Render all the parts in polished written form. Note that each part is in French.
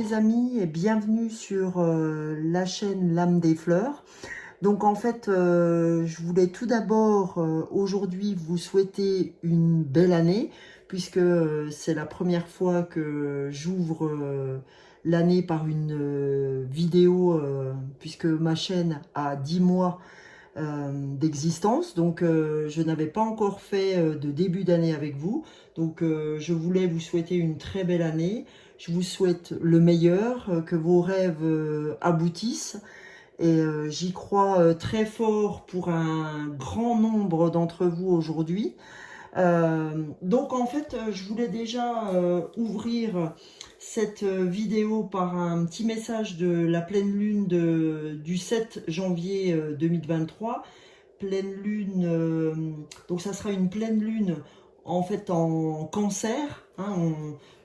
les amis et bienvenue sur la chaîne L'âme des fleurs. Donc en fait, je voulais tout d'abord aujourd'hui vous souhaiter une belle année puisque c'est la première fois que j'ouvre l'année par une vidéo puisque ma chaîne a 10 mois d'existence. Donc je n'avais pas encore fait de début d'année avec vous. Donc je voulais vous souhaiter une très belle année. Je vous souhaite le meilleur, que vos rêves aboutissent. Et j'y crois très fort pour un grand nombre d'entre vous aujourd'hui. Donc en fait, je voulais déjà ouvrir cette vidéo par un petit message de la pleine lune du 7 janvier 2023. Pleine lune, donc ça sera une pleine lune en fait en cancer, hein,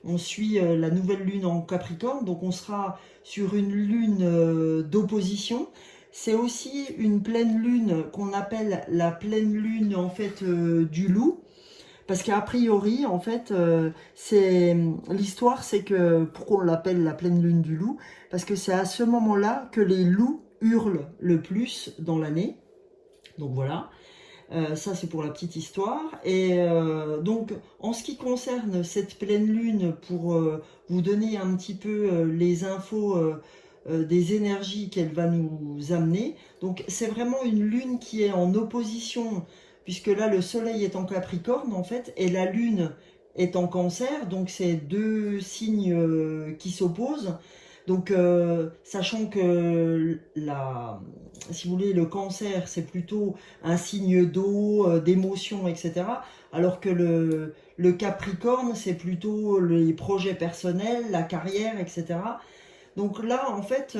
on suit la nouvelle lune en Capricorne, donc on sera sur une lune d'opposition. C'est aussi une pleine lune qu'on appelle la pleine lune en fait du loup. Parce qu'a priori, en fait, l'histoire, c'est que, pourquoi on l'appelle la pleine lune du loup? Parce que c'est à ce moment-là que les loups hurlent le plus dans l'année. Donc voilà, ça c'est pour la petite histoire. Et donc, en ce qui concerne cette pleine lune, pour vous donner un petit peu les infos des énergies qu'elle va nous amener. Donc c'est vraiment une lune qui est en opposition, puisque là le soleil est en Capricorne en fait, et la lune est en Cancer, donc c'est deux signes qui s'opposent. Donc sachant que si vous voulez, le Cancer c'est plutôt un signe d'eau, d'émotion, etc. Alors que le Capricorne c'est plutôt les projets personnels, la carrière, etc. Donc là, en fait,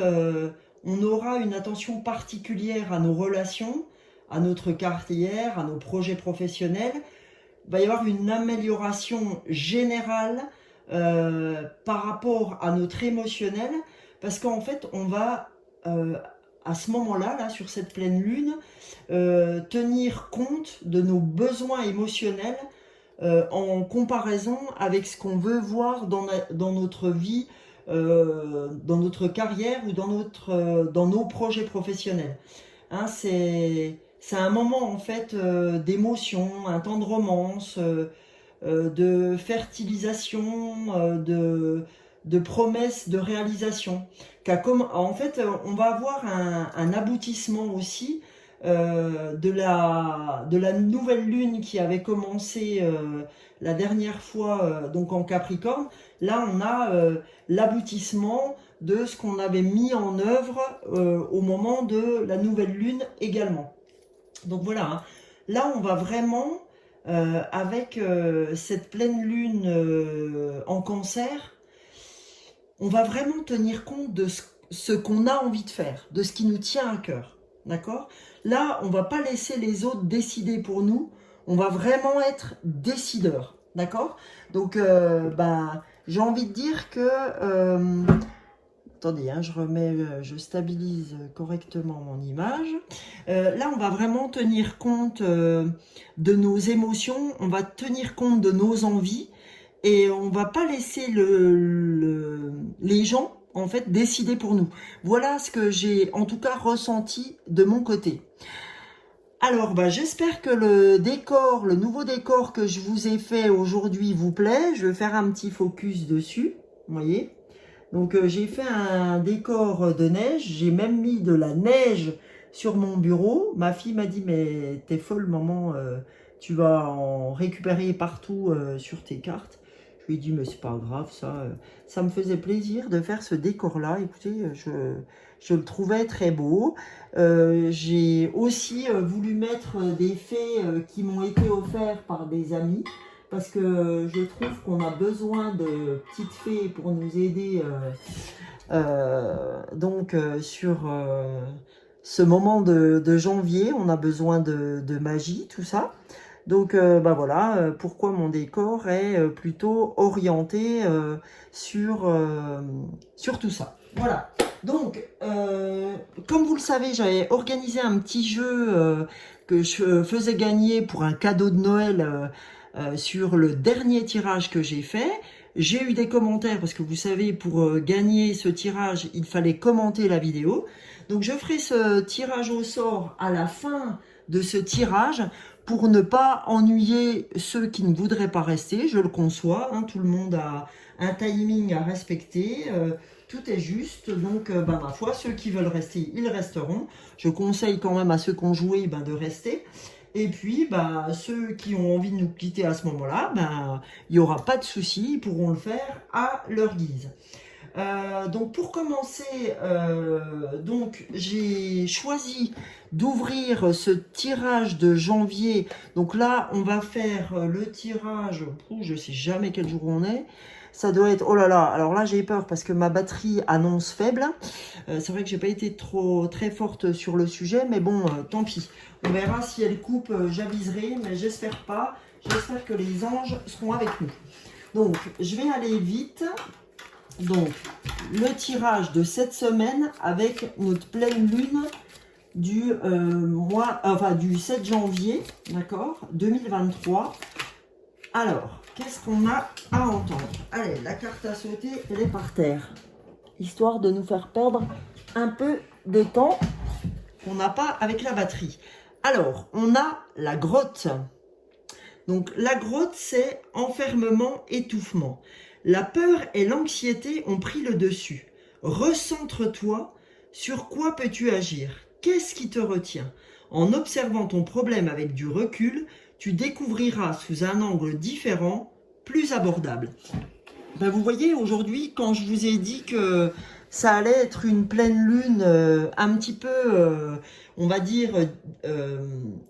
on aura une attention particulière à nos relations, à notre carrière, à nos projets professionnels. Il va y avoir une amélioration générale par rapport à notre émotionnel, parce qu'en fait, on va, à ce moment-là, là, sur cette pleine lune, tenir compte de nos besoins émotionnels en comparaison avec ce qu'on veut voir dans notre vie, dans notre carrière ou dans nos projets professionnels. Hein, c'est un moment en fait d'émotion, un temps de romance, de fertilisation, de promesses, de réalisation. En fait, on va avoir un aboutissement aussi de la nouvelle lune qui avait commencé la dernière fois donc en Capricorne. Là, on a l'aboutissement de ce qu'on avait mis en œuvre au moment de la nouvelle lune également. Donc voilà, hein. Là on va vraiment, avec cette pleine lune en cancer, on va vraiment tenir compte de ce qu'on a envie de faire, de ce qui nous tient à cœur. D'accord? Là, on va pas laisser les autres décider pour nous, on va vraiment être décideur. D'accord? Donc, j'ai envie de dire que... attendez, hein, je stabilise correctement mon image. Là, on va vraiment tenir compte de nos émotions, on va tenir compte de nos envies et on va pas laisser les gens en fait décider pour nous. Voilà ce que j'ai en tout cas ressenti de mon côté. Alors, j'espère que le nouveau décor que je vous ai fait aujourd'hui vous plaît. Je vais faire un petit focus dessus, vous voyez. Donc j'ai fait un décor de neige, j'ai même mis de la neige sur mon bureau. Ma fille m'a dit mais t'es folle maman, tu vas en récupérer partout sur tes cartes. Je lui ai dit mais c'est pas grave ça me faisait plaisir de faire ce décor là. Écoutez, je le trouvais très beau. J'ai aussi voulu mettre des fées qui m'ont été offertes par des amis. Parce que je trouve qu'on a besoin de petites fées pour nous aider sur ce moment de janvier. On a besoin de magie, tout ça. Donc voilà pourquoi mon décor est plutôt orienté sur tout ça. Voilà. Donc, comme vous le savez, j'avais organisé un petit jeu que je faisais gagner pour un cadeau de Noël sur le dernier tirage que j'ai fait. J'ai eu des commentaires parce que vous savez, pour gagner ce tirage, il fallait commenter la vidéo. Donc je ferai ce tirage au sort à la fin de ce tirage pour ne pas ennuyer ceux qui ne voudraient pas rester. Je le conçois, hein, tout le monde a un timing à respecter. Tout est juste, donc ma foi, ceux qui veulent rester, ils resteront. Je conseille quand même à ceux qui ont joué de rester. Et puis, ceux qui ont envie de nous quitter à ce moment-là, il n'y aura pas de souci, ils pourront le faire à leur guise. Donc pour commencer, j'ai choisi d'ouvrir ce tirage de janvier. Donc là, on va faire le tirage, je ne sais jamais quel jour on est. Ça doit être, oh là là, alors là j'ai peur parce que ma batterie annonce faible. C'est vrai que j'ai pas été très forte sur le sujet, mais bon, tant pis. On verra si elle coupe, j'aviserai, mais j'espère pas. J'espère que les anges seront avec nous. Donc, je vais aller vite. Donc, le tirage de cette semaine avec notre pleine lune du du 7 janvier, d'accord, 2023. Alors, qu'est-ce qu'on a à entendre? Allez, la carte à sauter, elle est par terre. Histoire de nous faire perdre un peu de temps qu'on n'a pas avec la batterie. Alors, on a la grotte. Donc, la grotte, c'est enfermement, étouffement. La peur et l'anxiété ont pris le dessus. Recentre-toi. Sur quoi peux-tu agir? Qu'est-ce qui te retient? En observant ton problème avec du recul, tu découvriras sous un angle différent, plus abordable. Vous voyez, aujourd'hui, quand je vous ai dit que ça allait être une pleine lune un petit peu, on va dire,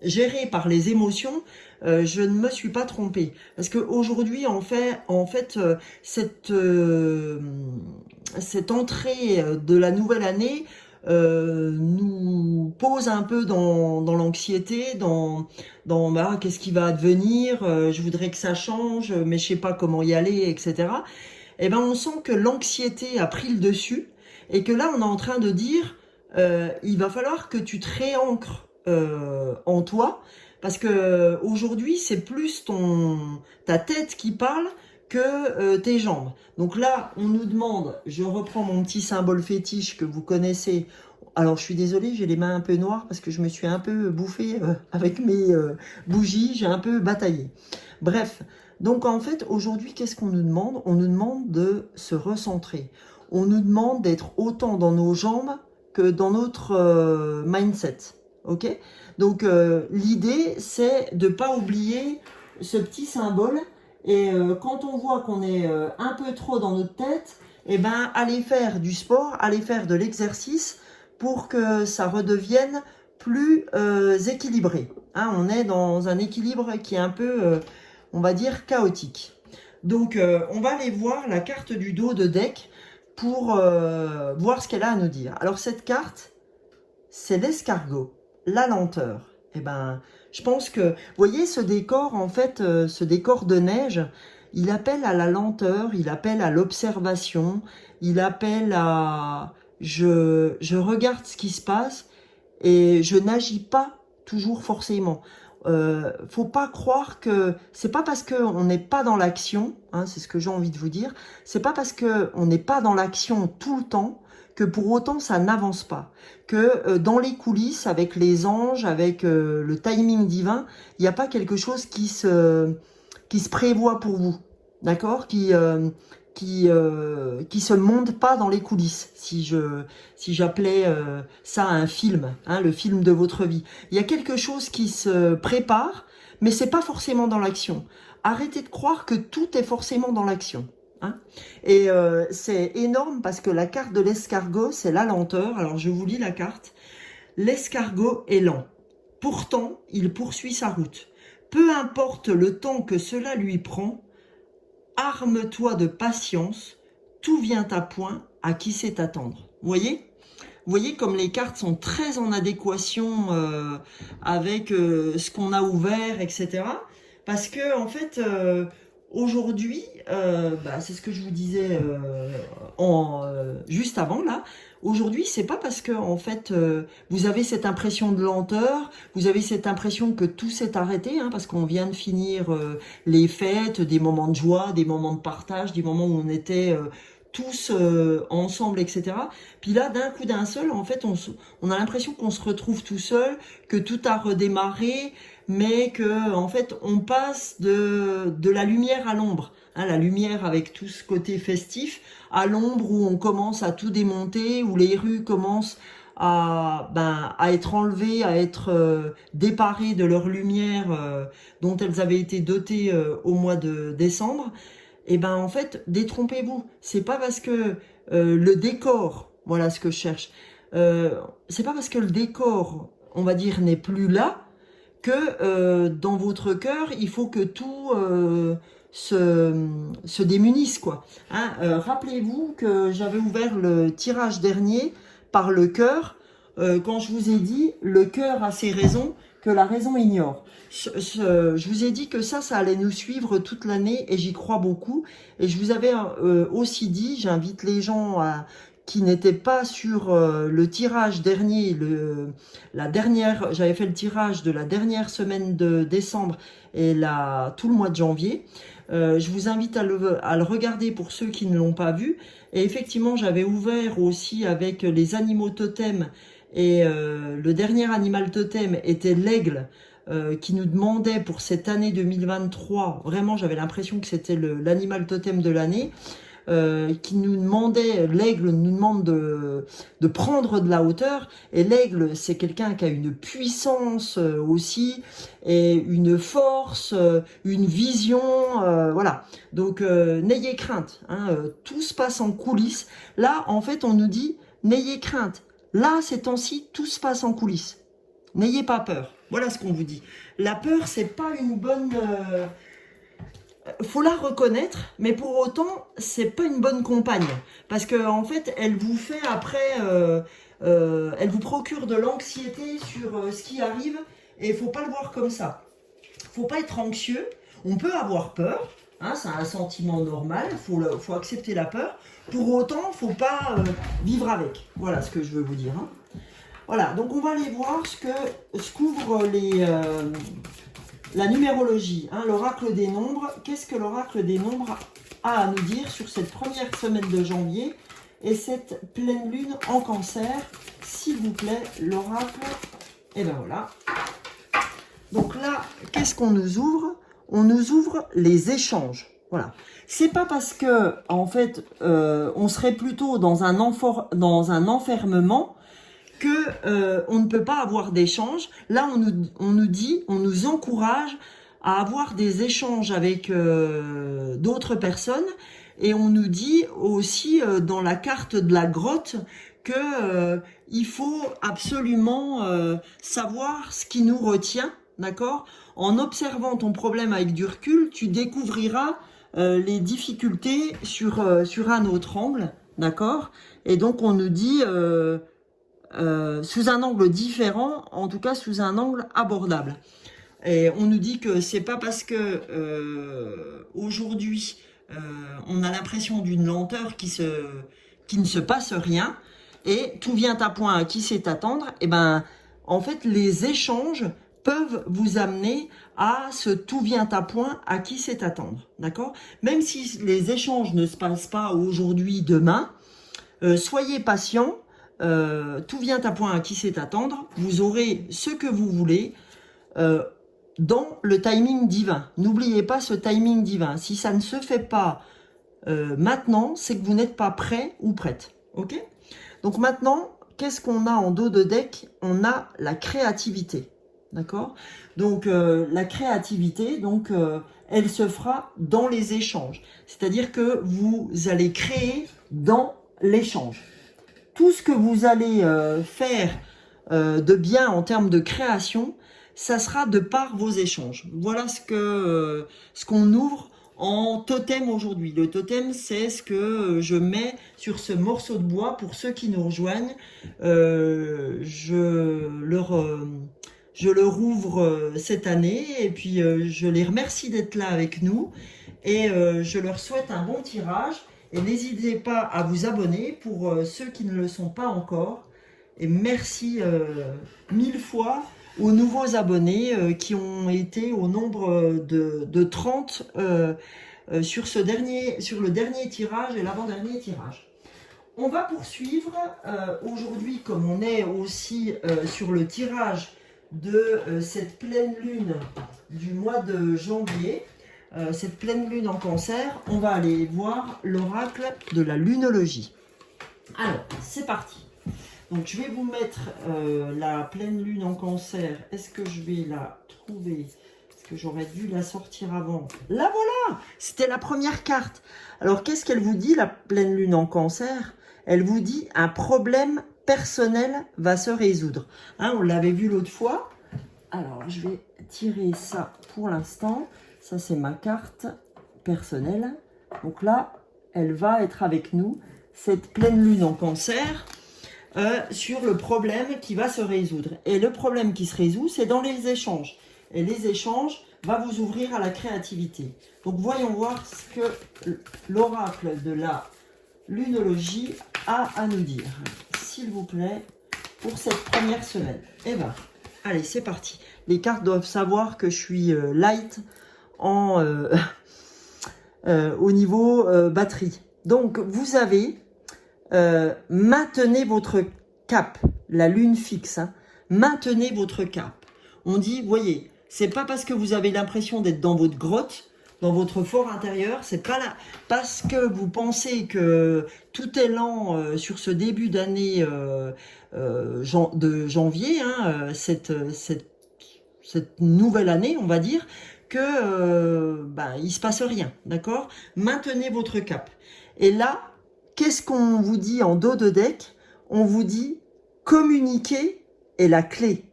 gérée par les émotions, je ne me suis pas trompée. Parce qu'aujourd'hui, en fait cette entrée de la nouvelle année nous pose un peu dans l'anxiété, qu'est-ce qui va advenir, je voudrais que ça change, mais je sais pas comment y aller, etc. Et on sent que l'anxiété a pris le dessus et que là on est en train de dire il va falloir que tu te réancres en toi, parce que aujourd'hui c'est plus ta tête qui parle que tes jambes. Donc là, on nous demande, je reprends mon petit symbole fétiche que vous connaissez. Alors, je suis désolée, j'ai les mains un peu noires parce que je me suis un peu bouffée avec mes bougies, j'ai un peu bataillé. Bref, donc en fait, aujourd'hui, qu'est-ce qu'on nous demande? On nous demande de se recentrer. On nous demande d'être autant dans nos jambes que dans notre mindset. Ok? Donc, l'idée, c'est de ne pas oublier ce petit symbole. Et quand on voit qu'on est un peu trop dans notre tête, aller faire du sport, aller faire de l'exercice pour que ça redevienne plus équilibré. Hein, on est dans un équilibre qui est un peu, on va dire, chaotique. Donc, on va aller voir la carte du dos de deck pour voir ce qu'elle a à nous dire. Alors, cette carte, c'est l'escargot, la lenteur. Je pense que, vous voyez, ce décor, en fait, ce décor de neige, il appelle à la lenteur, il appelle à l'observation, il appelle à... Je regarde ce qui se passe et je n'agis pas toujours forcément. Faut pas croire que... C'est pas parce qu'on n'est pas dans l'action, hein, c'est ce que j'ai envie de vous dire, c'est pas parce qu'on n'est pas dans l'action tout le temps que pour autant ça n'avance pas, que dans les coulisses, avec les anges, avec le timing divin, il n'y a pas quelque chose qui se prévoit pour vous, d'accord, qui se monte pas dans les coulisses, si j'appelais ça un film, hein, le film de votre vie. Il y a quelque chose qui se prépare, mais c'est pas forcément dans l'action. Arrêtez de croire que tout est forcément dans l'action. Hein, et c'est énorme parce que la carte de l'escargot, c'est la lenteur. Alors je vous lis la carte. L'escargot est lent. Pourtant, il poursuit sa route. Peu importe le temps que cela lui prend, arme-toi de patience. Tout vient à point, à qui sait attendre. Vous voyez comme les cartes sont très en adéquation avec ce qu'on a ouvert, etc. Parce que en fait, aujourd'hui, c'est ce que je vous disais juste avant là. Aujourd'hui, c'est pas parce que en fait vous avez cette impression de lenteur, vous avez cette impression que tout s'est arrêté, hein, parce qu'on vient de finir les fêtes, des moments de joie, des moments de partage, des moments où on était tous ensemble, etc. Puis là, d'un coup d'un seul, en fait, on a l'impression qu'on se retrouve tout seul, que tout a redémarré, mais que en fait, on passe de la lumière à l'ombre. Hein, la lumière avec tout ce côté festif, à l'ombre où on commence à tout démonter, où les rues commencent à être enlevées, à être déparées de leur lumière dont elles avaient été dotées au mois de décembre. Et ben en fait, détrompez-vous. C'est pas parce que le décor, voilà ce que je cherche, c'est pas parce que le décor, on va dire, n'est plus là, que dans votre cœur, il faut que tout se démunisse, quoi. Hein, rappelez-vous que j'avais ouvert le tirage dernier par le cœur, quand je vous ai dit, le cœur a ses raisons que la raison ignore. Je vous ai dit que ça allait nous suivre toute l'année et j'y crois beaucoup. Et je vous avais aussi dit, j'invite les gens qui n'étaient pas sur le tirage dernier, j'avais fait le tirage de la dernière semaine de décembre et tout le mois de janvier. Je vous invite à le regarder pour ceux qui ne l'ont pas vu. Et effectivement, j'avais ouvert aussi avec les animaux totems. Et le dernier animal totem était l'aigle, qui nous demandait pour cette année 2023, vraiment j'avais l'impression que c'était l'animal totem de l'année, qui nous demandait, l'aigle nous demande de prendre de la hauteur, et l'aigle c'est quelqu'un qui a une puissance aussi, et une force, une vision, voilà. Donc n'ayez crainte, hein, tout se passe en coulisses. Là en fait on nous dit, n'ayez crainte, là ces temps-ci tout se passe en coulisses. N'ayez pas peur. Voilà ce qu'on vous dit. La peur, c'est pas une bonne... faut la reconnaître, mais pour autant, c'est pas une bonne compagne. Parce que en fait, elle vous fait après... elle vous procure de l'anxiété sur ce qui arrive. Et il faut pas le voir comme ça. Faut pas être anxieux. On peut avoir peur. Hein, c'est un sentiment normal. Faut accepter la peur. Pour autant, faut pas vivre avec. Voilà ce que je veux vous dire. Hein. Voilà, donc on va aller voir ce qu'ouvre la numérologie, hein, l'oracle des nombres. Qu'est-ce que l'oracle des nombres a à nous dire sur cette première semaine de janvier et cette pleine lune en cancer? S'il vous plaît, l'oracle. Et ben voilà. Donc là, qu'est-ce qu'on nous ouvre? On nous ouvre les échanges. Voilà. C'est pas parce que, en fait, on serait plutôt dans un enfermement que on ne peut pas avoir d'échanges. Là, on nous dit, on nous encourage à avoir des échanges avec d'autres personnes, et on nous dit aussi dans la carte de la grotte que il faut absolument savoir ce qui nous retient, d'accord? En observant ton problème avec du recul, tu découvriras les difficultés sur un autre angle, d'accord? Et donc on nous dit sous un angle différent, en tout cas sous un angle abordable. Et on nous dit que c'est pas parce que aujourd'hui on a l'impression d'une lenteur qui ne se passe rien et tout vient à point à qui sait attendre. Et ben en fait les échanges peuvent vous amener à ce tout vient à point à qui sait attendre, d'accord? Même si les échanges ne se passent pas aujourd'hui, demain, soyez patient. Tout vient à point à qui sait attendre. Vous aurez ce que vous voulez dans le timing divin. N'oubliez pas ce timing divin. Si ça ne se fait pas maintenant, c'est que vous n'êtes pas prêt ou prête. Ok? Donc maintenant, qu'est-ce qu'on a en dos de deck? On a la créativité. D'accord? Donc la créativité, donc elle se fera dans les échanges. C'est-à-dire que vous allez créer dans l'échange. Tout ce que vous allez faire de bien en termes de création, ça sera de par vos échanges. Voilà ce qu'on ouvre en totem aujourd'hui. Le totem, c'est ce que je mets sur ce morceau de bois pour ceux qui nous rejoignent. Je leur ouvre cette année et puis je les remercie d'être là avec nous. Et je leur souhaite un bon tirage. Et n'hésitez pas à vous abonner pour ceux qui ne le sont pas encore. Et merci 1000 fois aux nouveaux abonnés qui ont été au nombre de 30 sur le dernier tirage et l'avant-dernier tirage. On va poursuivre aujourd'hui, comme on est aussi sur le tirage de cette pleine lune du mois de janvier, cette pleine lune en cancer, on va aller voir l'oracle de la lunologie. Alors, c'est parti. Donc, je vais vous mettre la pleine lune en cancer. Est-ce que je vais la trouver? Est-ce que j'aurais dû la sortir avant? La voilà! C'était la première carte. Alors, qu'est-ce qu'elle vous dit, la pleine lune en cancer? Elle vous dit un problème personnel va se résoudre. Hein, on l'avait vu l'autre fois. Alors, je vais tirer ça pour l'instant. Ça, c'est ma carte personnelle. Donc là, elle va être avec nous, cette pleine lune en cancer, sur le problème qui va se résoudre. Et le problème qui se résout, c'est dans les échanges. Et les échanges vont vous ouvrir à la créativité. Donc, voyons voir ce que l'oracle de la lunologie a à nous dire, s'il vous plaît, pour cette première semaine. Eh bien, allez, c'est parti. Les cartes doivent savoir que je suis light au niveau batterie. Donc, vous avez maintenez votre cap, la lune fixe. Hein, maintenez votre cap. On dit, voyez, c'est pas parce que vous avez l'impression d'être dans votre grotte, dans votre fort intérieur, c'est pas là parce que vous pensez que tout est lent sur ce début d'année de janvier, hein, cette nouvelle année, on va dire, que il se passe rien, d'accord? Maintenez votre cap. Et là, qu'est-ce qu'on vous dit en dos de deck? On vous dit communiquer est la clé,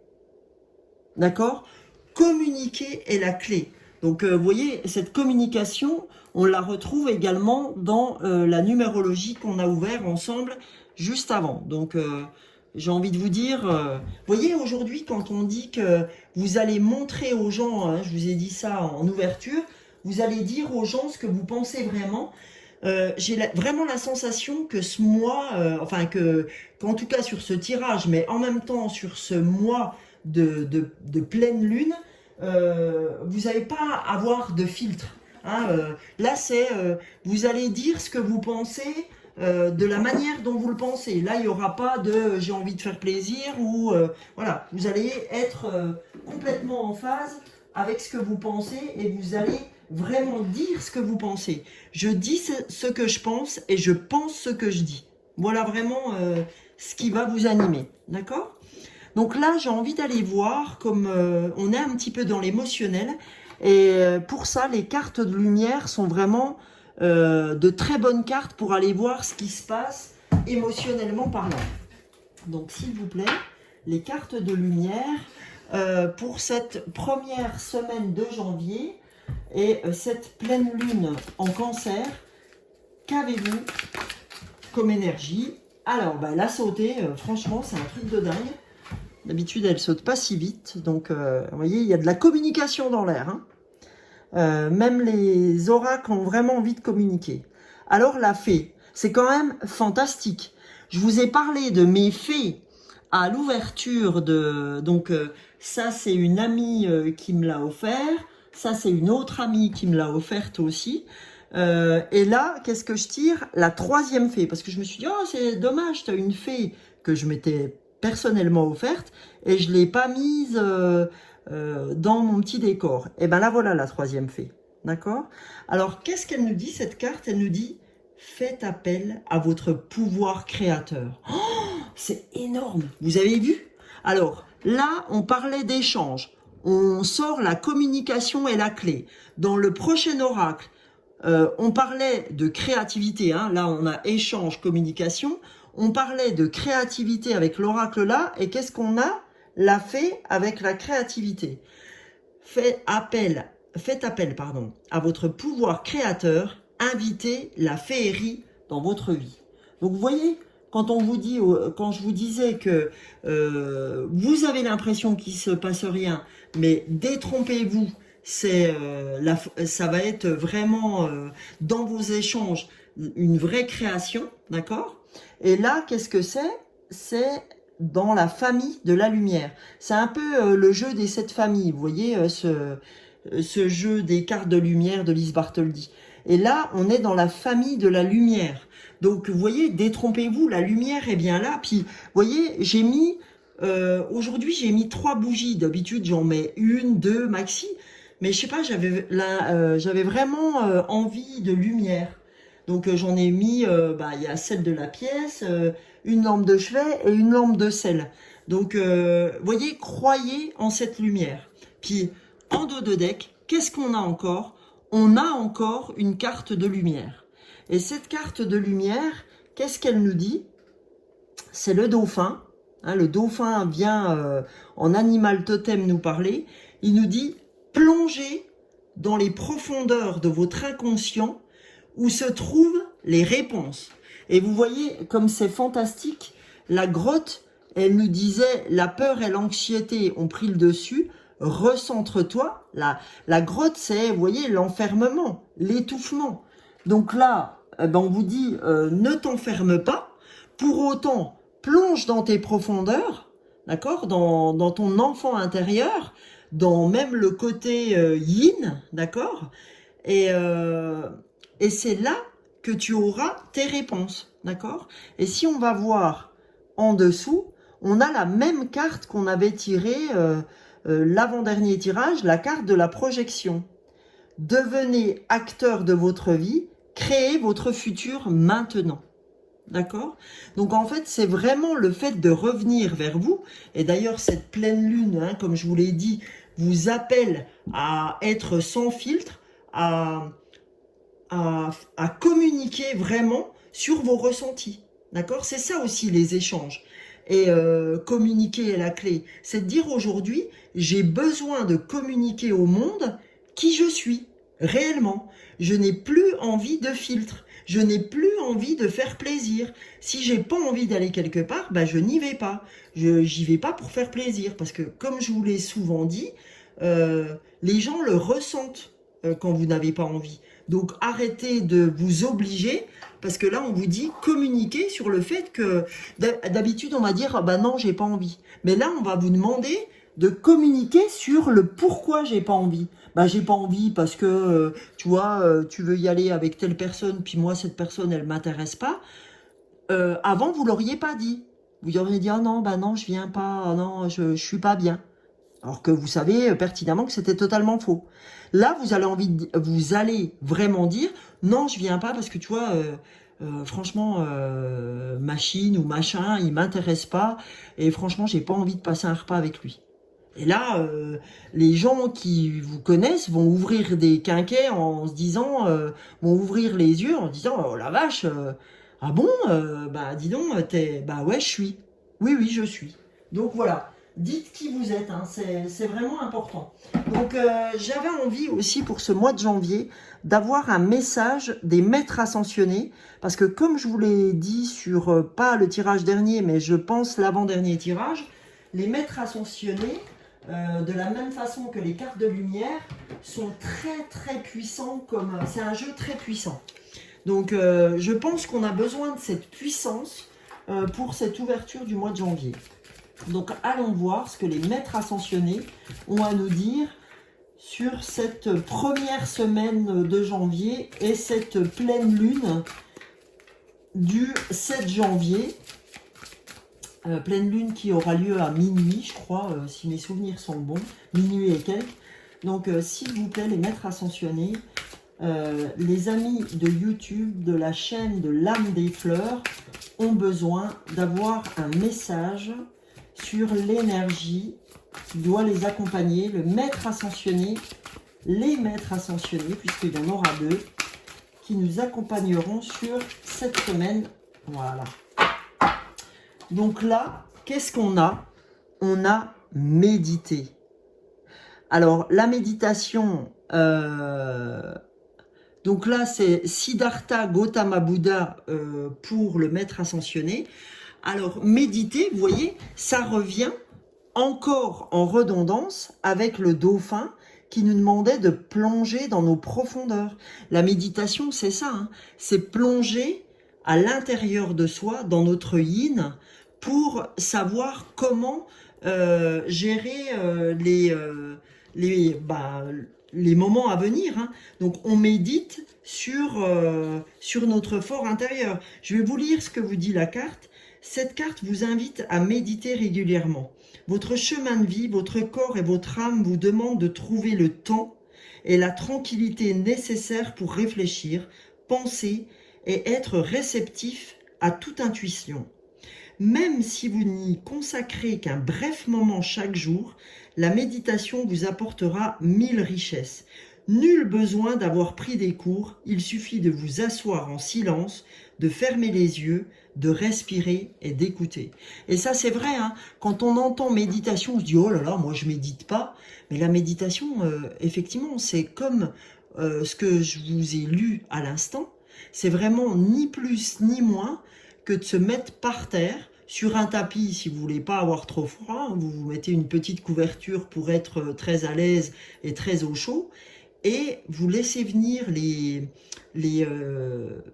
d'accord? Communiquer est la clé. Donc, vous voyez, cette communication, on la retrouve également dans la numérologie qu'on a ouvert ensemble juste avant. Donc, j'ai envie de vous dire, vous voyez, aujourd'hui, quand on dit que vous allez montrer aux gens, hein, je vous ai dit ça en ouverture, vous allez dire aux gens ce que vous pensez vraiment. J'ai vraiment la sensation que ce mois, qu'en tout cas sur ce tirage, mais en même temps sur ce mois de pleine lune, vous n'allez pas avoir de filtre. Hein, là, c'est vous allez dire ce que vous pensez de la manière dont vous le pensez. Là, il n'y aura pas de j'ai envie de faire plaisir ou voilà. Vous allez être complètement en phase avec ce que vous pensez et vous allez vraiment dire ce que vous pensez. Je dis ce que je pense et je pense ce que je dis. Voilà vraiment ce qui va vous animer. D'accord ? Donc là, j'ai envie d'aller voir comme on est un petit peu dans l'émotionnel. Et pour ça, les cartes de lumière sont vraiment de très bonnes cartes pour aller voir ce qui se passe émotionnellement parlant. Donc, s'il vous plaît, les cartes de lumière pour cette première semaine de janvier et cette pleine lune en cancer, qu'avez-vous comme énergie? Alors, elle a sauté, franchement, c'est un truc de dingue. D'habitude, elle saute pas si vite. Donc, vous voyez, il y a de la communication dans l'air. Hein. Même les oracles ont vraiment envie de communiquer. Alors, la fée, c'est quand même fantastique. Je vous ai parlé de mes fées à l'ouverture de... Donc, ça, c'est une amie qui me l'a offert. Ça, c'est une autre amie qui me l'a offerte aussi. Et là, qu'est-ce que je tire? La troisième fée. Parce que je me suis dit, oh, c'est dommage, tu as une fée que je m'étais personnellement offerte et je ne l'ai pas mise dans mon petit décor. Et bien là, voilà la troisième fée. D'accord? Alors, qu'est-ce qu'elle nous dit, cette carte? Elle nous dit, faites appel à votre pouvoir créateur. Oh, c'est énorme. Vous avez vu? Alors, là, on parlait d'échange. On sort la communication et la clé. Dans le prochain oracle, on parlait de créativité. Hein. Là, on a échange, communication. On parlait de créativité avec l'oracle là, et qu'est-ce qu'on a? La fée avec la créativité. Faites appel, à votre pouvoir créateur, invitez la féerie dans votre vie. Donc vous voyez, quand je vous disais que vous avez l'impression qu'il ne se passe rien, mais détrompez-vous, ça va être vraiment dans vos échanges une vraie création, d'accord? Et là, qu'est-ce que c'est? C'est dans la famille de la lumière. C'est un peu le jeu des 7 familles, vous voyez, ce jeu des cartes de lumière de Lise Bartholdi. Et là, on est dans la famille de la lumière. Donc, vous voyez, détrompez-vous, la lumière est bien là. Puis, vous voyez, j'ai mis, aujourd'hui, j'ai mis 3 bougies. D'habitude, j'en mets 1, 2, maxi. Mais je sais pas, j'avais vraiment envie de lumière. Donc, j'en ai mis, il y a celle de la pièce, une lampe de chevet et une lampe de sel. Donc, vous voyez, croyez en cette lumière. Puis, en dos de deck, qu'est-ce qu'on a encore? On a encore une carte de lumière. Et cette carte de lumière, qu'est-ce qu'elle nous dit? C'est le dauphin. Hein, le dauphin vient en animal totem nous parler. Il nous dit, plongez dans les profondeurs de votre inconscient où se trouvent les réponses. Et vous voyez, comme c'est fantastique, la grotte, elle nous disait, la peur et l'anxiété ont pris le dessus, recentre-toi. La grotte, c'est, vous voyez, l'enfermement, l'étouffement. Donc là, on vous dit, ne t'enferme pas. Pour autant, plonge dans tes profondeurs, d'accord, dans ton enfant intérieur, dans même le côté yin, d'accord, et c'est là que tu auras tes réponses, d'accord. Et si on va voir en dessous, on a la même carte qu'on avait tirée l'avant-dernier tirage, la carte de la projection. Devenez acteur de votre vie, créez votre futur maintenant. D'accord? Donc en fait, c'est vraiment le fait de revenir vers vous. Et d'ailleurs, cette pleine lune, hein, comme je vous l'ai dit, vous appelle à être sans filtre, à communiquer vraiment sur vos ressentis. D'accord? C'est ça aussi les échanges. Et communiquer est la clé. C'est de dire aujourd'hui, j'ai besoin de communiquer au monde qui je suis, réellement. Je n'ai plus envie de filtre. Je n'ai plus envie de faire plaisir. Si j'ai pas envie d'aller quelque part, je n'y vais pas. J'y vais pas pour faire plaisir. Parce que, comme je vous l'ai souvent dit, les gens le ressentent quand vous n'avez pas envie. Donc, arrêtez de vous obliger. Parce que là, on vous dit communiquer sur le fait que... D'habitude, on va dire, non, j'ai pas envie. Mais là, on va vous demander de communiquer sur le pourquoi j'ai pas envie. J'ai pas envie parce que, tu vois, tu veux y aller avec telle personne, puis moi, cette personne, elle m'intéresse pas. Avant, vous l'auriez pas dit. Vous auriez dit, ah non, non, je viens pas, non, je suis pas bien. Alors que vous savez pertinemment que c'était totalement faux. Là, vous allez vraiment dire, non, je viens pas parce que, tu vois, franchement, machine ou machin, il m'intéresse pas. Et franchement, j'ai pas envie de passer un repas avec lui. Et là, les gens qui vous connaissent vont ouvrir des quinquets en se disant, vont ouvrir les yeux en se disant, oh la vache, ah bon, dis donc, ouais, je suis. Oui, je suis. Donc voilà, dites qui vous êtes, hein, c'est vraiment important. Donc j'avais envie aussi pour ce mois de janvier d'avoir un message des maîtres ascensionnés, parce que comme je vous l'ai dit sur, pas le tirage dernier, mais je pense l'avant-dernier tirage, les maîtres ascensionnés, de la même façon que les cartes de lumière, sont très très puissants, c'est un jeu très puissant. Donc je pense qu'on a besoin de cette puissance pour cette ouverture du mois de janvier. Donc allons voir ce que les maîtres ascensionnés ont à nous dire sur cette première semaine de janvier et cette pleine lune du 7 janvier. Pleine lune qui aura lieu à minuit, je crois, si mes souvenirs sont bons, minuit et quelques. Donc, s'il vous plaît, les maîtres ascensionnés, les amis de YouTube, de la chaîne de l'âme des fleurs, ont besoin d'avoir un message sur l'énergie qui doit les accompagner, le maître ascensionné, les maîtres ascensionnés, puisqu'il y en aura 2, qui nous accompagneront sur cette semaine. Voilà. Donc là, qu'est-ce qu'on a? On a médité. Alors, la méditation, donc là, c'est Siddhartha Gautama Bouddha pour le maître ascensionné. Alors, méditer, vous voyez, ça revient encore en redondance avec le dauphin qui nous demandait de plonger dans nos profondeurs. La méditation, c'est ça, hein, c'est plonger à l'intérieur de soi, dans notre yin, pour savoir comment gérer les moments à venir. Hein. Donc on médite sur notre fort intérieur. Je vais vous lire ce que vous dit la carte. Cette carte vous invite à méditer régulièrement. Votre chemin de vie, votre corps et votre âme vous demandent de trouver le temps et la tranquillité nécessaires pour réfléchir, penser et être réceptif à toute intuition. Même si vous n'y consacrez qu'un bref moment chaque jour, la méditation vous apportera 1000 richesses. Nul besoin d'avoir pris des cours, il suffit de vous asseoir en silence, de fermer les yeux, de respirer et d'écouter. Et ça c'est vrai, hein, quand on entend méditation, on se dit « Oh là là, moi je médite pas ». Mais la méditation, effectivement, c'est comme ce que je vous ai lu à l'instant, c'est vraiment ni plus ni moins que de se mettre par terre, sur un tapis, si vous voulez pas avoir trop froid, vous vous mettez une petite couverture pour être très à l'aise et très au chaud, et vous laissez venir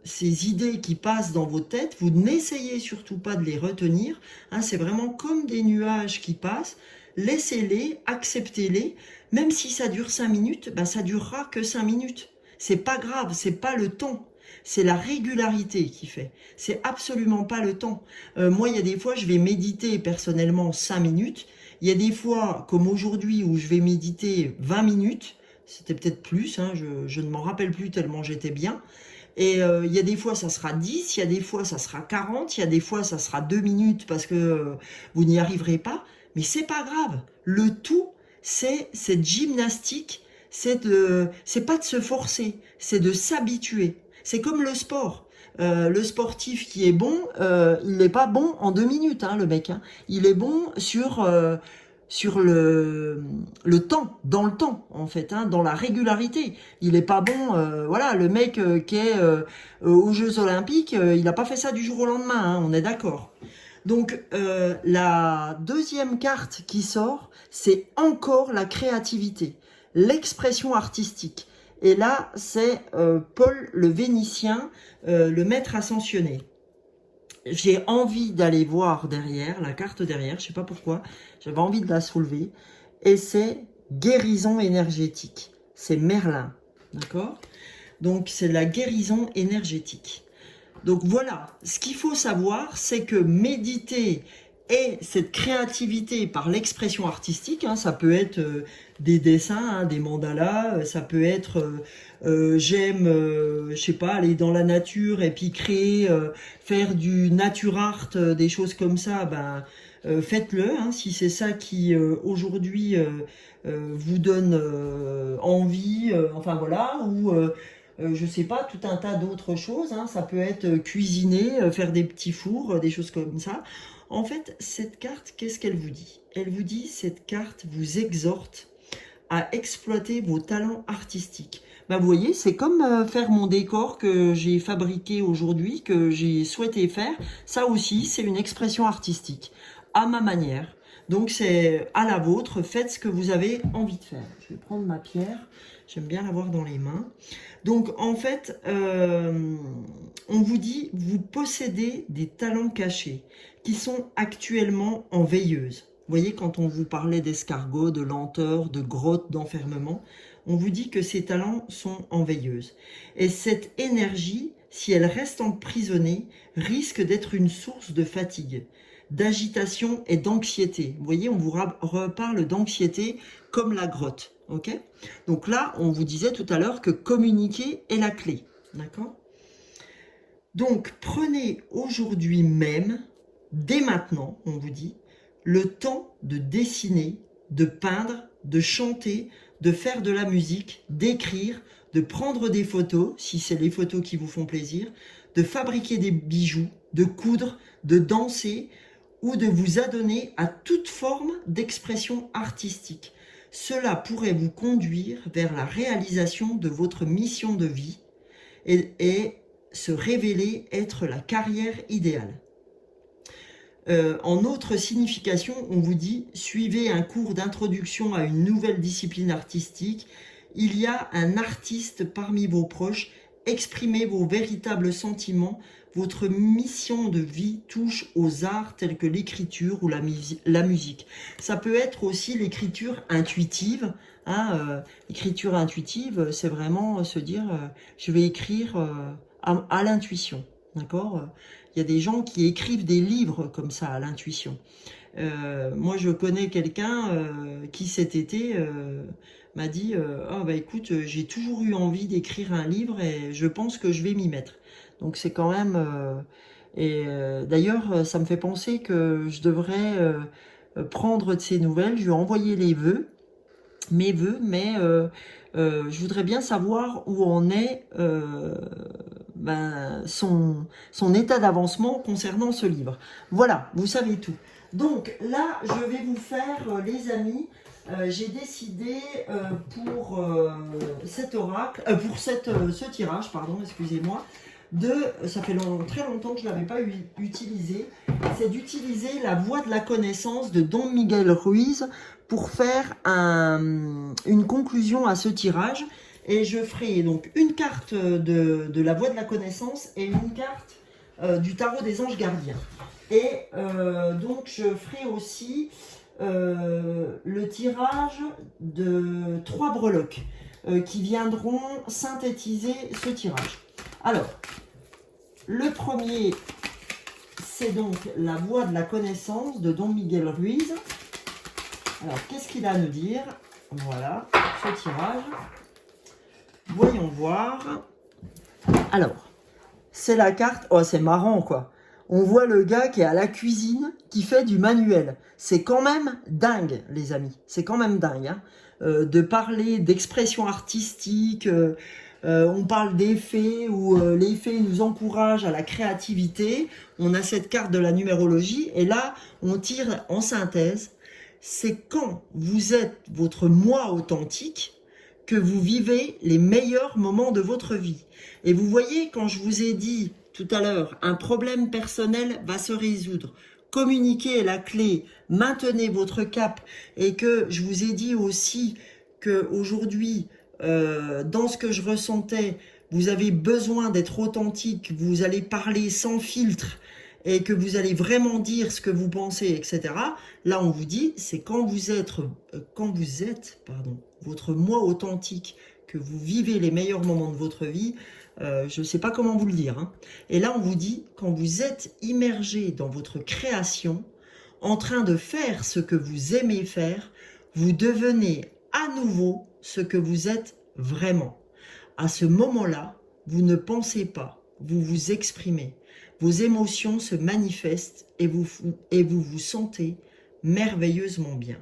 ces idées qui passent dans vos têtes, vous n'essayez surtout pas de les retenir, hein, c'est vraiment comme des nuages qui passent, laissez-les, acceptez-les, même si ça dure 5 minutes, ben ça durera que 5 minutes, c'est pas grave, c'est pas le temps. C'est la régularité qui fait. C'est absolument pas le temps. Moi, il y a des fois, je vais méditer personnellement 5 minutes. Il y a des fois, comme aujourd'hui, où je vais méditer 20 minutes. C'était peut-être plus, hein, je ne m'en rappelle plus tellement j'étais bien. Et il y a des fois, ça sera 10, il y a des fois, ça sera 40, il y a des fois, ça sera 2 minutes parce que vous n'y arriverez pas. Mais c'est pas grave. Le tout, c'est cette gymnastique, c'est pas de se forcer, c'est de s'habituer. C'est comme le sport. Le sportif qui est bon, il n'est pas bon en 2 minutes, hein, le mec. Hein. Il est bon sur le temps, dans le temps, en fait, hein, dans la régularité. Il n'est pas bon, voilà, le mec qui est aux Jeux Olympiques, il n'a pas fait ça du jour au lendemain, hein, on est d'accord. Donc, la deuxième carte qui sort, c'est encore la créativité, l'expression artistique. Et là, c'est Paul le Vénitien, le maître ascensionné. J'ai envie d'aller voir derrière, la carte derrière, je ne sais pas pourquoi, j'avais envie de la soulever. Et c'est guérison énergétique. C'est Merlin, d'accord? Donc, c'est la guérison énergétique. Donc voilà, ce qu'il faut savoir, c'est que méditer et cette créativité par l'expression artistique, hein, ça peut être des dessins, hein, des mandalas, ça peut être j'aime, je sais pas, aller dans la nature et puis créer, faire du nature art, des choses comme ça, ben faites-le, hein, si c'est ça qui aujourd'hui vous donne envie, enfin voilà, ou je sais pas, tout un tas d'autres choses, hein, ça peut être cuisiner, faire des petits fours, des choses comme ça. En fait, cette carte, qu'est-ce qu'elle vous dit? Elle vous dit, cette carte vous exhorte à exploiter vos talents artistiques. Ben, vous voyez, c'est comme faire mon décor que j'ai fabriqué aujourd'hui, que j'ai souhaité faire. Ça aussi, c'est une expression artistique, à ma manière. Donc, c'est à la vôtre, faites ce que vous avez envie de faire. Je vais prendre ma pierre, j'aime bien l'avoir dans les mains. Donc, en fait, on vous dit, vous possédez des talents cachés qui sont actuellement en veilleuse. Vous voyez, quand on vous parlait d'escargot, de lenteur, de grotte, d'enfermement, on vous dit que ces talents sont en veilleuse. Et cette énergie, si elle reste emprisonnée, risque d'être une source de fatigue, d'agitation et d'anxiété. Vous voyez, on vous reparle d'anxiété comme la grotte. Ok? Donc là, on vous disait tout à l'heure que communiquer est la clé. D'accord? Donc, prenez aujourd'hui même, dès maintenant, on vous dit, le temps de dessiner, de peindre, de chanter, de faire de la musique, d'écrire, de prendre des photos, si c'est les photos qui vous font plaisir, de fabriquer des bijoux, de coudre, de danser ou de vous adonner à toute forme d'expression artistique. Cela pourrait vous conduire vers la réalisation de votre mission de vie et se révéler être la carrière idéale. En autre signification, on vous dit « Suivez un cours d'introduction à une nouvelle discipline artistique. Il y a un artiste parmi vos proches. Exprimez vos véritables sentiments. Votre mission de vie touche aux arts tels que l'écriture ou la musique. » Ça peut être aussi l'écriture intuitive. Hein, l'écriture intuitive, c'est vraiment se dire je vais écrire à l'intuition. D'accord ? Il y a des gens qui écrivent des livres comme ça, à l'intuition. Moi, je connais quelqu'un qui cet été m'a dit ah bah écoute, j'ai toujours eu envie d'écrire un livre et je pense que je vais m'y mettre. Donc c'est quand même... d'ailleurs, ça me fait penser que je devrais prendre de ses nouvelles. Je lui ai envoyé mes vœux, mais je voudrais bien savoir où en est son état d'avancement concernant ce livre. Voilà, vous savez tout. Donc là, je vais vous faire, les amis, j'ai décidé pour cet oracle, pour ce tirage, pardon, excusez-moi, ça fait très longtemps que je ne l'avais pas utilisé, c'est d'utiliser la voie de la connaissance de Don Miguel Ruiz pour faire une conclusion à ce tirage. Et je ferai donc une carte de la voie de la connaissance et une carte du tarot des anges gardiens. Et donc je ferai aussi le tirage de 3 breloques qui viendront synthétiser ce tirage. Alors, le premier, c'est donc la voie de la connaissance de Don Miguel Ruiz. Alors, qu'est-ce qu'il a à nous dire? Voilà, ce tirage. Voyons voir. Alors, c'est la carte... Oh, c'est marrant, quoi. On voit le gars qui est à la cuisine, qui fait du manuel. C'est quand même dingue, les amis. C'est quand même dingue, hein, de parler d'expression artistique. On parle d'effets, où l'effet nous encourage à la créativité. On a cette carte de la numérologie. Et là, on tire en synthèse. C'est quand vous êtes votre moi authentique que vous vivez les meilleurs moments de votre vie. Et vous voyez, quand je vous ai dit tout à l'heure, un problème personnel va se résoudre, communiquer est la clé, maintenez votre cap, et que je vous ai dit aussi qu'aujourd'hui, dans ce que je ressentais, vous avez besoin d'être authentique, vous allez parler sans filtre, et que vous allez vraiment dire ce que vous pensez, etc. Là, on vous dit, c'est quand vous êtes votre moi authentique, que vous vivez les meilleurs moments de votre vie. Je ne sais pas comment vous le dire, hein. Et là, on vous dit, quand vous êtes immergé dans votre création, en train de faire ce que vous aimez faire, vous devenez à nouveau ce que vous êtes vraiment. À ce moment-là, vous ne pensez pas, vous vous exprimez. Vos émotions se manifestent et vous vous sentez merveilleusement bien.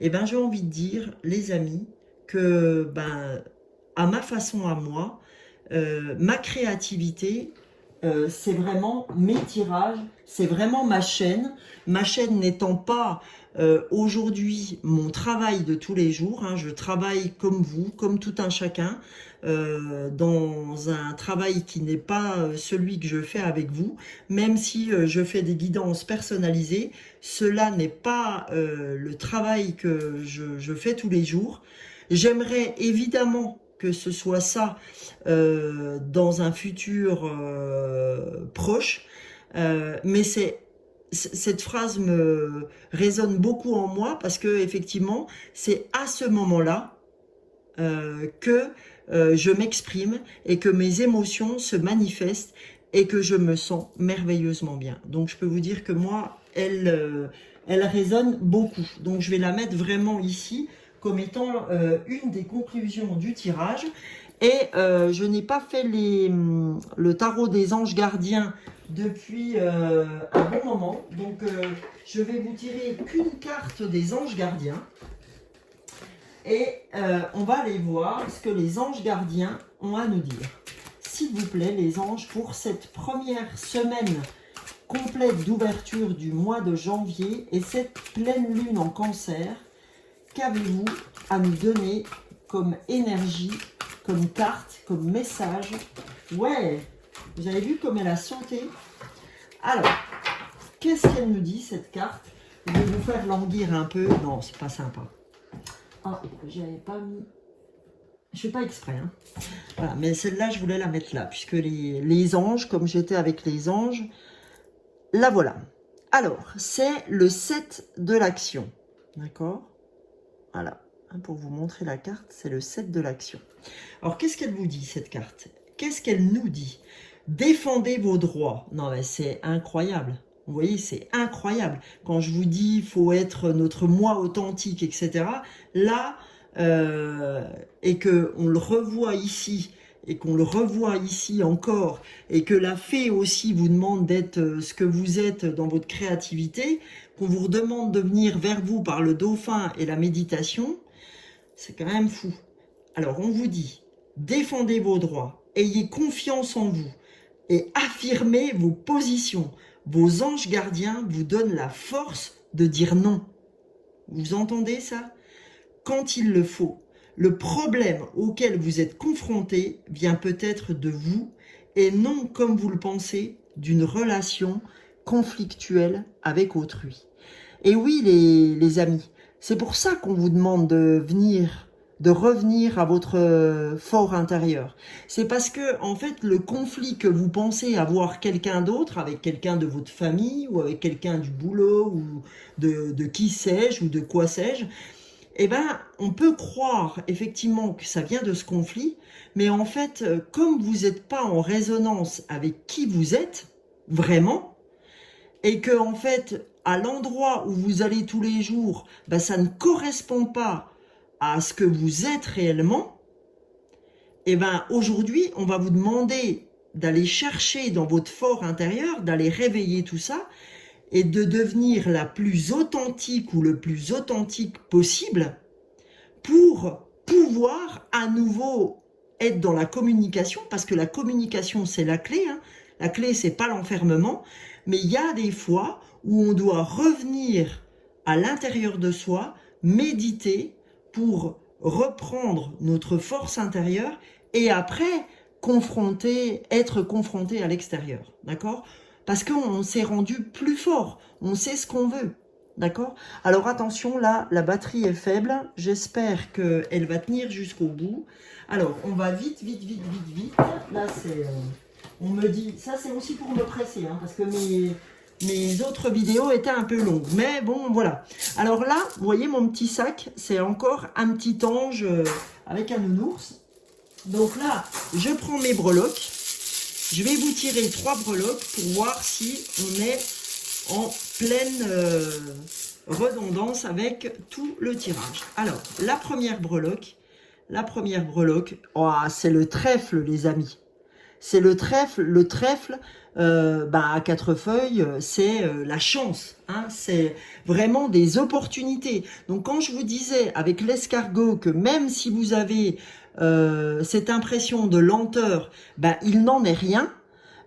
Et bien, j'ai envie de dire, les amis, que à ma façon à moi, ma créativité, c'est vraiment mes tirages, c'est vraiment ma chaîne n'étant pas aujourd'hui mon travail de tous les jours, hein. Je travaille comme vous, comme tout un chacun, dans un travail qui n'est pas celui que je fais avec vous, même si je fais des guidances personnalisées, cela n'est pas le travail que je fais tous les jours. J'aimerais évidemment que ce soit ça dans un futur proche, mais cette phrase me résonne beaucoup en moi parce que effectivement, c'est à ce moment-là que je m'exprime et que mes émotions se manifestent et que je me sens merveilleusement bien. Donc je peux vous dire que moi, elle résonne beaucoup. Donc je vais la mettre vraiment ici comme étant une des conclusions du tirage. Et je n'ai pas fait le tarot des anges gardiens depuis un bon moment. Donc je vais vous tirer qu'une carte des anges gardiens. Et on va aller voir ce que les anges gardiens ont à nous dire. S'il vous plaît, les anges, pour cette première semaine complète d'ouverture du mois de janvier et cette pleine lune en cancer, qu'avez-vous à nous donner comme énergie, comme carte, comme message? Ouais, vous avez vu comme elle a sauté? Alors, qu'est-ce qu'elle nous dit, cette carte? Je vais vous faire languir un peu. Non, c'est pas sympa. Ah, j'y avais pas mis... Je fais pas exprès, hein. Voilà, mais celle-là, je voulais la mettre là, puisque les anges, comme j'étais avec les anges, la voilà. Alors, c'est le 7 de l'action, d'accord? Voilà, pour vous montrer la carte, c'est le 7 de l'action. Alors, qu'est-ce qu'elle vous dit, cette carte? Qu'est-ce qu'elle nous dit? Défendez vos droits. Non, mais c'est incroyable. Vous voyez, c'est incroyable. Quand je vous dis, il faut être notre moi authentique, etc. Là, et qu'on le revoit ici, et qu'on le revoit ici encore, et que la fée aussi vous demande d'être ce que vous êtes dans votre créativité, qu'on vous demande de venir vers vous par le dauphin et la méditation, c'est quand même fou. Alors, on vous dit, défendez vos droits, ayez confiance en vous, et affirmez vos positions. Vos anges gardiens vous donnent la force de dire non. Vous entendez ça? Quand il le faut. Le problème auquel vous êtes confronté vient peut-être de vous et non, comme vous le pensez, d'une relation conflictuelle avec autrui. Et oui, les amis, c'est pour ça qu'on vous demande de revenir à votre fort intérieur. C'est parce que, en fait, le conflit que vous pensez avoir quelqu'un d'autre, avec quelqu'un de votre famille, ou avec quelqu'un du boulot, ou de qui sais-je, ou de quoi sais-je, eh ben, on peut croire effectivement que ça vient de ce conflit, mais en fait, comme vous n'êtes pas en résonance avec qui vous êtes, vraiment, et que en fait, à l'endroit où vous allez tous les jours, ben, ça ne correspond pas à ce que vous êtes réellement, et ben aujourd'hui, on va vous demander d'aller chercher dans votre fort intérieur, d'aller réveiller tout ça, et de devenir la plus authentique ou le plus authentique possible pour pouvoir à nouveau être dans la communication, parce que la communication, c'est la clé, hein. La clé, c'est pas l'enfermement, mais il y a des fois où on doit revenir à l'intérieur de soi, méditer pour reprendre notre force intérieure et après être confronté à l'extérieur, d'accord? Parce qu'on s'est rendu plus fort, on sait ce qu'on veut, d'accord? Alors attention, là, la batterie est faible, j'espère qu'elle va tenir jusqu'au bout. Alors, on va vite. Là, c'est... on me dit, ça c'est aussi pour me presser, hein, parce que mes autres vidéos étaient un peu longues. Mais bon, voilà. Alors là, vous voyez mon petit sac, c'est encore un petit ange avec un nounours. Donc là, je prends mes breloques. Je vais vous tirer 3 breloques pour voir si on est en pleine redondance avec tout le tirage. Alors, la première breloque, oh, c'est le trèfle, les amis. C'est le trèfle à 4 feuilles, c'est la chance, hein, c'est vraiment des opportunités. Donc quand je vous disais avec l'escargot que même si vous avez cette impression de lenteur, il n'en est rien,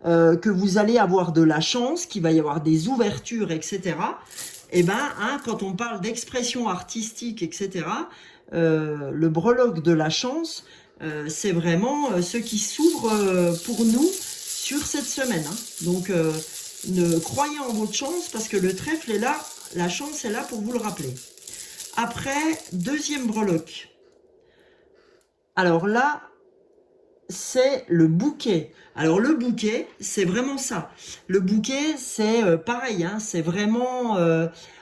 que vous allez avoir de la chance, qu'il va y avoir des ouvertures, etc. Et quand on parle d'expression artistique, etc., le breloque de la chance, c'est vraiment ce qui s'ouvre pour nous sur cette semaine, hein. Donc, croyez en votre chance parce que le trèfle est là, la chance est là pour vous le rappeler. Après, deuxième breloque. Alors là, c'est le bouquet. Alors le bouquet, c'est vraiment ça. Le bouquet, c'est pareil, hein, c'est vraiment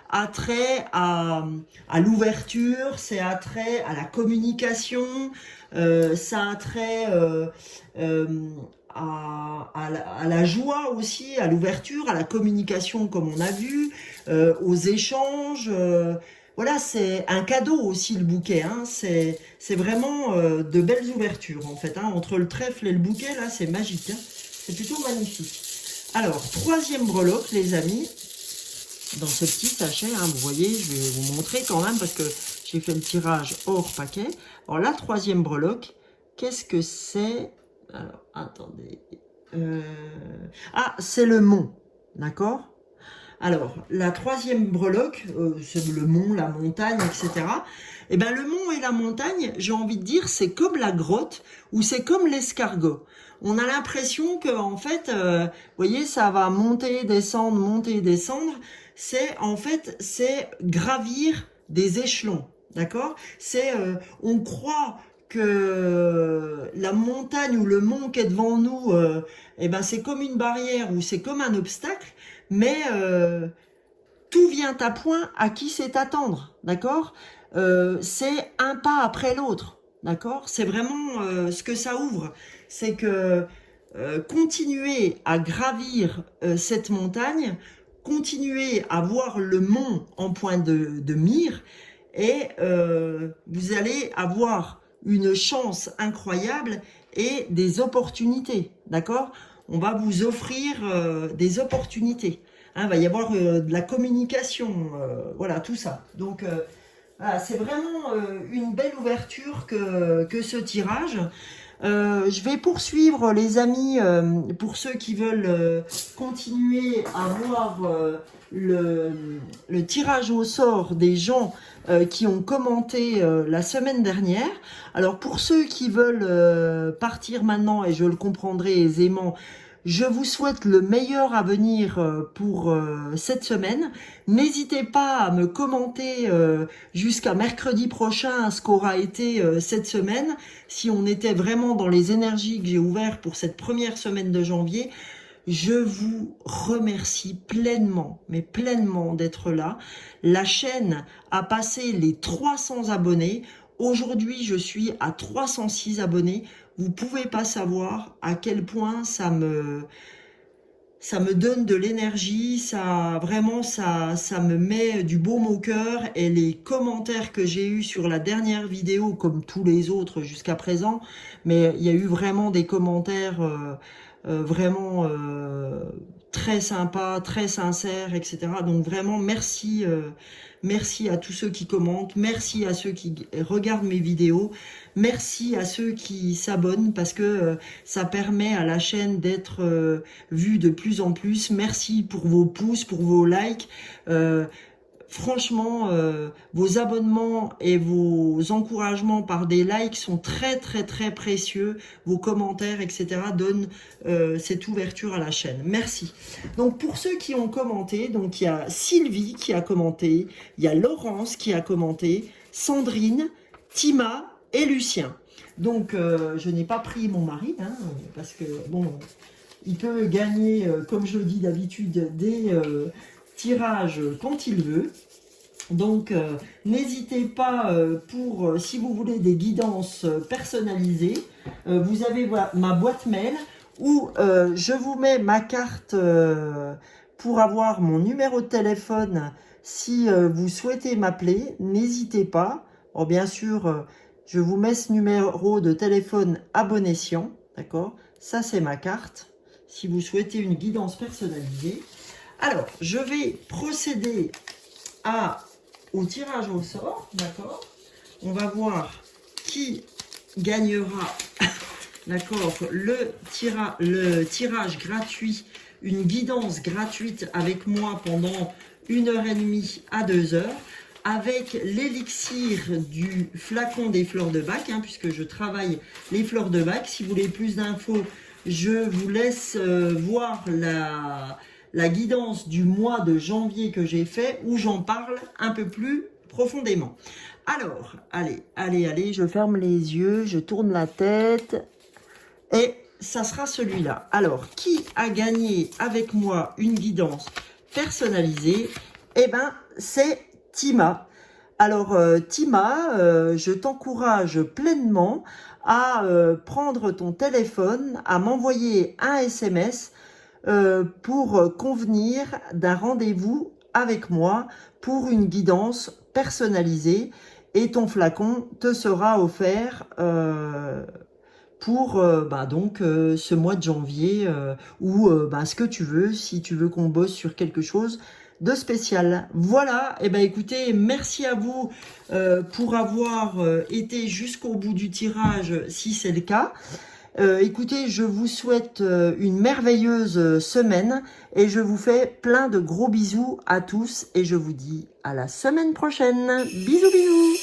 attrait à l'ouverture, c'est attrait à la communication, ça a trait à la joie aussi, à l'ouverture, à la communication comme on a vu, aux échanges. Voilà, c'est un cadeau aussi le bouquet, hein. C'est vraiment de belles ouvertures en fait, hein. Entre le trèfle et le bouquet, là, c'est magique, hein. C'est plutôt magnifique. Alors, troisième breloque, les amis, dans ce petit sachet, hein, vous voyez, je vais vous montrer quand même parce que j'ai fait le tirage hors paquet. Alors, la troisième breloque, qu'est-ce que c'est? Alors, attendez. Ah, c'est le mont, d'accord? Alors, la troisième breloque, c'est le mont, la montagne, etc. Eh ben, le mont et la montagne, j'ai envie de dire, c'est comme la grotte ou c'est comme l'escargot. On a l'impression que, en fait, vous voyez, ça va monter, descendre. C'est, en fait, c'est gravir des échelons, d'accord? C'est, on croit que la montagne ou le mont qui est devant nous, eh ben, c'est comme une barrière ou c'est comme un obstacle, mais tout vient à point à qui c'est attendre, d'accord? C'est un pas après l'autre, d'accord? C'est vraiment ce que ça ouvre, c'est que continuer à gravir cette montagne, continuer à voir le mont en point de mire, et vous allez avoir une chance incroyable et des opportunités, d'accord? On va vous offrir des opportunités. Hein, il va y avoir de la communication, voilà, tout ça. Donc, voilà, c'est vraiment une belle ouverture que ce tirage. Je vais poursuivre, les amis, pour ceux qui veulent continuer à voir le tirage au sort des gens qui ont commenté la semaine dernière. Alors, pour ceux qui veulent partir maintenant, et je le comprendrai aisément, je vous souhaite le meilleur à venir pour cette semaine. N'hésitez pas à me commenter jusqu'à mercredi prochain ce qu'aura été cette semaine. Si on était vraiment dans les énergies que j'ai ouvertes pour cette première semaine de janvier, je vous remercie pleinement, mais pleinement d'être là. La chaîne a passé les 300 abonnés. Aujourd'hui, je suis à 306 abonnés. Vous pouvez pas savoir à quel point ça me donne de l'énergie, ça me met du baume au cœur, et les commentaires que j'ai eus sur la dernière vidéo, comme tous les autres jusqu'à présent, mais il y a eu vraiment des commentaires vraiment très sympas, très sincères, etc. Donc vraiment merci, merci à tous ceux qui commentent, merci à ceux qui regardent mes vidéos, merci à ceux qui s'abonnent, parce que ça permet à la chaîne d'être vue de plus en plus. Merci pour vos pouces, pour vos likes. Franchement, vos abonnements et vos encouragements par des likes sont très très très précieux. Vos commentaires, etc. donnent cette ouverture à la chaîne. Merci. Donc pour ceux qui ont commenté, donc il y a Sylvie qui a commenté, il y a Laurence qui a commenté, Sandrine, Tima et Lucien. Donc je n'ai pas pris mon mari, hein, parce que bon, il peut gagner, comme je le dis d'habitude, des tirage quand il veut. Donc n'hésitez pas si vous voulez des guidances personnalisées, vous avez ma boîte mail où je vous mets ma carte pour avoir mon numéro de téléphone. Si vous souhaitez m'appeler, n'hésitez pas. Bon, bien sûr, je vous mets ce numéro de téléphone à bon escient, d'accord? Ça, c'est ma carte, si vous souhaitez une guidance personnalisée. Alors, je vais procéder au tirage au sort, d'accord? On va voir qui gagnera, d'accord, le tirage gratuit, une guidance gratuite avec moi pendant 1h30 à 2 heures, avec l'élixir du flacon des fleurs de bac, hein, puisque je travaille les fleurs de bac. Si vous voulez plus d'infos, je vous laisse voir la guidance du mois de janvier que j'ai fait, où j'en parle un peu plus profondément. Alors, allez, je ferme les yeux, je tourne la tête, et ça sera celui-là. Alors, qui a gagné avec moi une guidance personnalisée? Eh ben, c'est Tima. Alors, Tima, je t'encourage pleinement à prendre ton téléphone, à m'envoyer un SMS pour convenir d'un rendez-vous avec moi pour une guidance personnalisée, et ton flacon te sera offert pour ce mois de janvier, ou ce que tu veux, si tu veux qu'on bosse sur quelque chose de spécial. Voilà, et écoutez, merci à vous pour avoir été jusqu'au bout du tirage, si c'est le cas. Écoutez, je vous souhaite une merveilleuse semaine et je vous fais plein de gros bisous à tous et je vous dis à la semaine prochaine. Bisous bisous.